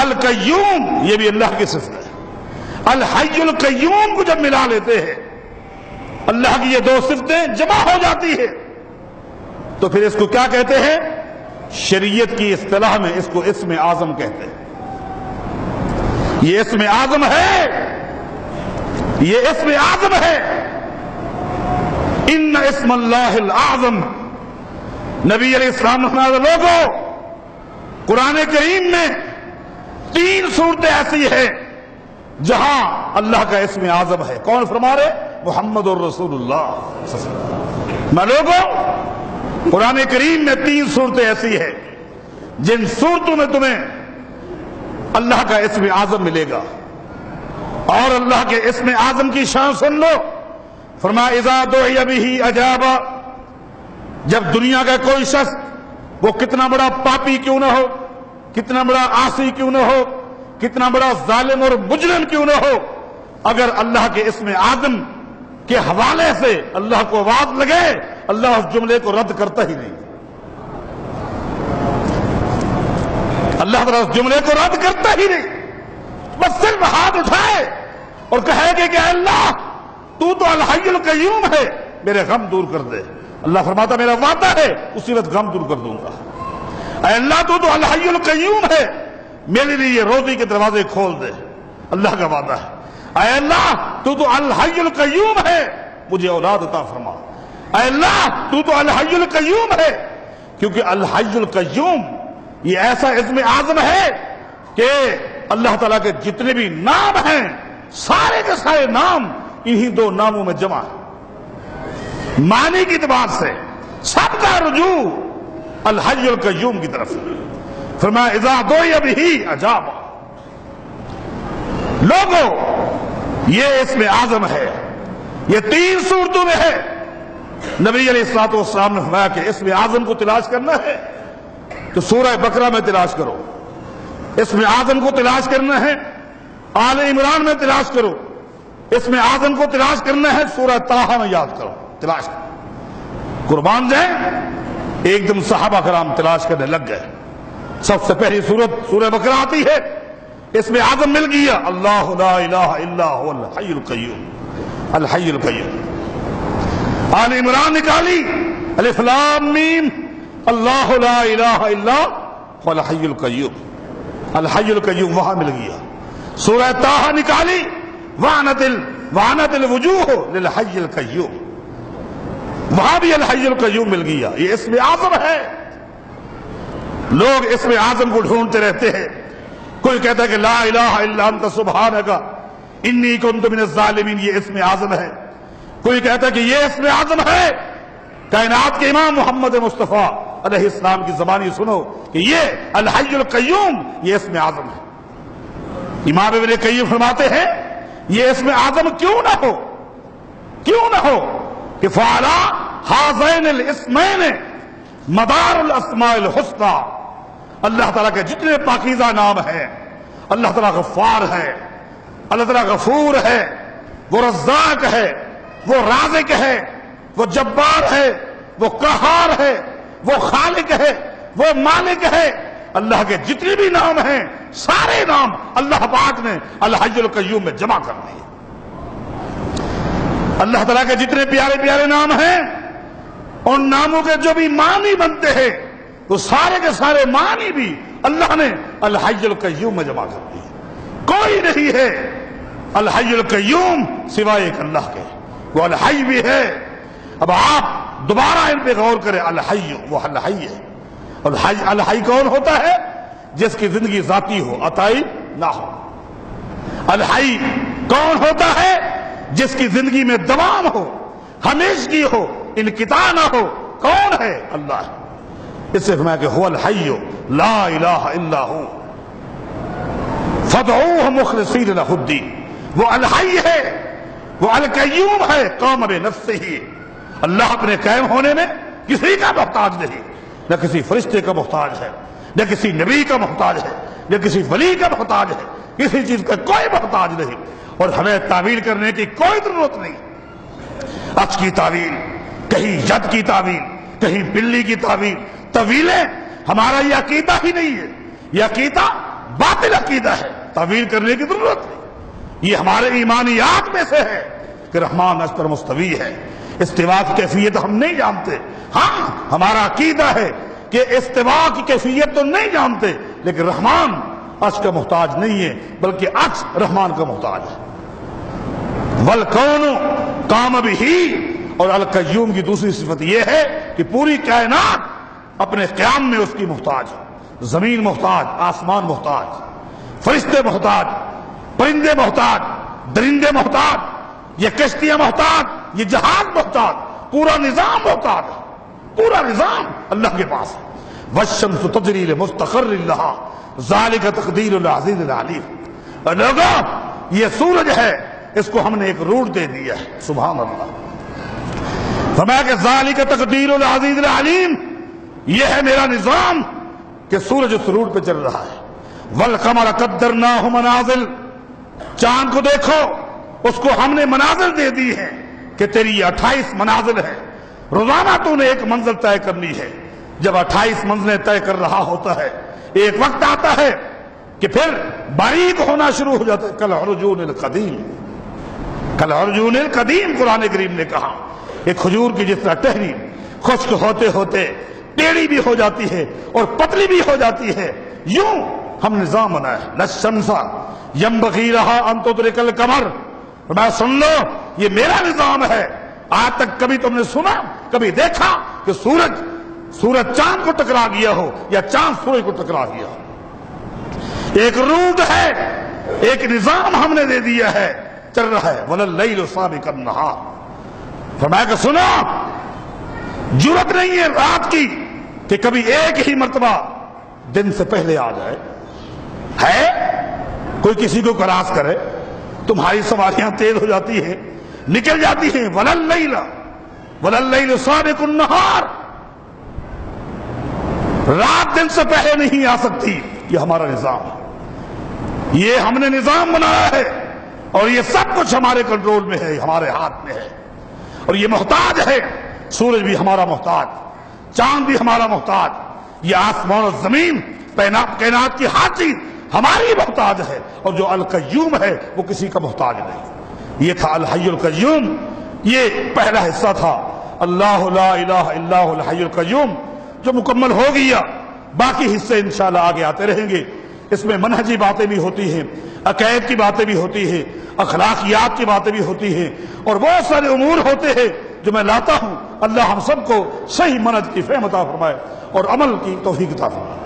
القیوم یہ بھی اللہ کی صفت ہے. الحی القیوم کو جب ملا لیتے ہیں، اللہ کی یہ دو صفتیں جمع ہو جاتی ہے، تو پھر اس کو کیا کہتے ہیں؟ شریعت کی اصطلاح میں اس کو اسم اعظم کہتے ہیں. یہ اسم اعظم ہے، یہ اسم اعظم ہے. ان اسم اللہ الاعظم. نبی علیہ السلام نے فرمایا لوگوں، قرآن کریم میں 3 صورتیں ایسی ہیں جہاں اللہ کا اسم اعظم ہے. کون فرما رہے؟ محمد الرسول اللہ. میں لوگوں، قرآن کریم میں 3 صورتیں ایسی ہیں جن صورتوں میں تمہیں اللہ کا اسم اعظم ملے گا. اور اللہ کے اسم اعظم کی شان سن لو. فرمایا اذا دعی بہ اجاب. جب دنیا کا کوئی شخص، وہ کتنا بڑا پاپی کیوں نہ ہو، کتنا بڑا عاصی کیوں نہ ہو، کتنا بڑا ظالم اور مجرم کیوں نہ ہو، اگر اللہ کے اسم اعظم کے حوالے سے اللہ کو آواز لگے، اللہ اس جملے کو رد کرتا ہی نہیں. اللہ تعالیٰ اس جملے کو رد کرتا ہی نہیں. بس صرف ہاتھ اٹھائے اور کہے گے کہ اللہ تو الحی القیوم ہے، میرے غم دور کر دے. اللہ فرماتا میرا وعدہ ہے اسی وقت غم دور کر دوں گا. اے اللہ تو الحی القیوم ہے، میرے لیے روزی کے دروازے کھول دے. اللہ کا وعدہ ہے. اے اللہ تو الحی القیوم ہے، مجھے اولاد عطا فرما. اے اللہ تو الحی القیوم ہے. کیونکہ الحی القیوم یہ ایسا اسم اعظم ہے کہ اللہ تعالیٰ کے جتنے بھی نام ہیں، سارے کے سارے نام انہی 2 ناموں میں جمع ہے. معنی کی اعتبار سے سب کا رجوع الحی القیوم کی طرف. فرمایا اذا دعی بہ اجاب. لوگوں، یہ اسم اعظم ہے، یہ 3 صورتوں میں ہے. نبی علیہ الصلوۃ والسلام نے فرمایا کہ اسم اعظم کو تلاش کرنا ہے تو سورہ بقرہ میں تلاش کرو. اسم اعظم کو تلاش کرنا ہے آل عمران میں تلاش کرو. اسم اعظم کو تلاش کرنا ہے سورہ طٰہٰ میں یاد کرو، تلاش کرو. قربان جائیں، ایک دم صحابہ کرام تلاش کرنے لگ گئے. سب سے پہلی سورت سورہ بقرہ آتی ہے، اسم اعظم مل گیا، اللہ لا الہ الا هو الحی القیوم. الحی القیوم. آل عمران نکالی، الف لام میم، اللہ لا الہ الا هو الحی القیوم. الحی القیوم وہاں مل گیا. سورہ طٰہٰ نکالی، وعنت الوجوہ للحی القیوم، وہاں بھی الحی القیوم مل گیا. یہ اسم اعظم ہے. لوگ اسم اعظم کو ڈھونڈتے رہتے ہیں. کوئی کہتا ہے کہ لا الہ الا انت سبحانک انی کنت من الظالمین، یہ اسم اعظم ہے. کوئی کہتا ہے کہ یہ اسم اعظم ہے. کائنات کے امام محمد مصطفیٰ علیہ السلام کی زبانی سنو کہ یہ الحی القیوم یہ اسم اعظم ہے. امام ابن قیم فرماتے ہیں یہ اسم اعظم کیوں نہ ہو، کیوں نہ ہو کہ فعلا ہذین الاسمین مدار الاسماء الحسنى. اللہ تعالیٰ کے جتنے پاکیزہ نام ہیں، اللہ تعالیٰ غفار ہے، اللہ تعالیٰ غفور ہے، وہ رزاق ہے، وہ رازق ہے، وہ جبار ہے، وہ قہار ہے، وہ خالق ہے، وہ مالک ہے. اللہ کے جتنے بھی نام ہیں سارے نام اللہ پاک نے الحی القیوم میں جمع کر دیے. اللہ تعالیٰ کے جتنے پیارے پیارے نام ہیں، ان ناموں کے جو بھی معنی بنتے ہیں وہ سارے کے سارے معنی بھی اللہ نے الحی القیوم میں جمع کر دیے. کوئی نہیں ہے الحی القیوم سوائے ایک اللہ کے، وہ الحی بھی ہے. اب آپ دوبارہ ان پہ غور کریں. الحی وہ الحی ہے. الحی کون ہوتا ہے؟ جس کی زندگی ذاتی ہو، عطائی نہ ہو. الحی کون ہوتا ہے؟ جس کی زندگی میں دوام ہو، ہمیشگی ہو، انقطاع نہ ہو. کون ہے؟ اللہ. اس سے فرمایا کہ هو الحی لا الہ الا ہو فادعوہ مخلصین لہ الدین. وہ الحی ہے، وہ القیوم ہے قام بنفسہ. اللہ اپنے قائم ہونے میں کسی کا محتاج نہیں، نہ کسی فرشتے کا محتاج ہے، نہ کسی نبی کا محتاج ہے، نہ کسی ولی کا محتاج ہے. کسی چیز کا کوئی محتاج نہیں. اور ہمیں تعویل کرنے کی کوئی ضرورت نہیں. عرش کی تعویل، کہیں ید کی تعویل، کہیں بلی کی تعویل. طویلیں ہمارا یہ عقیدہ ہی نہیں ہے. یہ عقیدہ باطل عقیدہ ہے، تعویل کرنے کی ضرورت نہیں۔ یہ ہمارے ایمانیات میں سے ہے کہ رحمان عرش پر مستوی ہے، استوا کی کیفیت ہم نہیں جانتے۔ ہاں ہمارا عقیدہ ہے کہ استوا کی کیفیت تو نہیں جانتے، لیکن رحمان عرش کا محتاج نہیں ہے، بلکہ عرش رحمان کا محتاج ہے۔ والکون قام بہ، اور القیوم کی دوسری صفت یہ ہے کہ پوری کائنات اپنے قیام میں اس کی محتاج ہے۔ زمین محتاج، آسمان محتاج، فرشتے محتاج، پرندے محتاج، درندے محتاج، یہ کشتیاں محتاج، یہ جہاز محتاج، پورا نظام محتاج ہے، پورا نظام اللہ کے پاس ہے۔ والشمس تجری لمستقر لہا ذالک تقدیر العزیز العلیم۔ اور لوگوں یہ سورج ہے، اس کو ہم نے ایک روٹ دے دیا ہے، سبحان اللہ۔ فرمایا کہ ذالک تقدیر العزیز العلیم، یہ ہے میرا نظام کہ سورج اس روٹ پہ چل رہا ہے۔ والقمر قدرناہ منازل، چاند کو دیکھو، اس کو ہم نے منازل دے دی ہیں کہ تیری یہ 28 منازل ہے، روزانہ تو نے ایک منزل طے کرنی ہے۔ جب 28 منزلیں طے کر رہا ہوتا ہے، ایک وقت آتا ہے کہ پھر باریک ہونا شروع ہو جاتا ہے، کالعرجون القدیم، کالعرجون القدیم قرآن کریم نے کہا۔ ایک کھجور کی جس طرح ٹہنی خشک ہوتے ہوتے ٹیڑھی بھی ہو جاتی ہے اور پتلی بھی ہو جاتی ہے، یوں ہم نظام بنایا ہے۔ للشمس ینبغی لہا ان تدرک القمر، میں سن لو یہ میرا نظام ہے۔ آج تک کبھی تم نے سنا، کبھی دیکھا کہ سورج چاند کو ٹکرا گیا ہو یا چاند سورج کو ٹکرا گیا ہو؟ ایک روٹ ہے، ایک نظام ہم نے دے دیا ہے، چل رہا ہے۔ وَلَلَّيْلُ سَابِقُ النَّهَارِ، فرمایا کہ سنو، جرأت نہیں ہے رات کی کہ کبھی ایک ہی مرتبہ دن سے پہلے آ جائے، ہے کوئی کسی کو کراس کرے؟ تمہاری سواریاں تیز ہو جاتی ہیں، نکل جاتی ہیں۔ وَلَلَّيْلُ سَابِقُ النَّهَارِ، رات دن سے پہلے نہیں آ سکتی، یہ ہمارا نظام ہے، یہ ہم نے نظام بنایا ہے، اور یہ سب کچھ ہمارے کنٹرول میں ہے، ہمارے ہاتھ میں ہے، اور یہ محتاج ہے۔ سورج بھی ہمارا محتاج، چاند بھی ہمارا محتاج، یہ آسمان اور زمین، کائنات کی ہر چیز ہماری محتاج ہے، اور جو القیوم ہے وہ کسی کا محتاج نہیں۔ یہ تھا الحی القیوم، یہ پہلا حصہ تھا اللہ لا الہ الا هو الحی القیوم، جو مکمل ہو گیا۔ باقی حصے انشاءاللہ آگے آتے رہیں گے۔ اس میں منہجی باتیں بھی ہوتی ہیں، عقائد کی باتیں بھی ہوتی ہیں، اخلاقیات کی باتیں بھی ہوتی ہیں، اور بہت سارے امور ہوتے ہیں جو میں لاتا ہوں۔ اللہ ہم سب کو صحیح منہج کی فہم عطا فرمائے اور عمل کی توفیق عطا فرمائے۔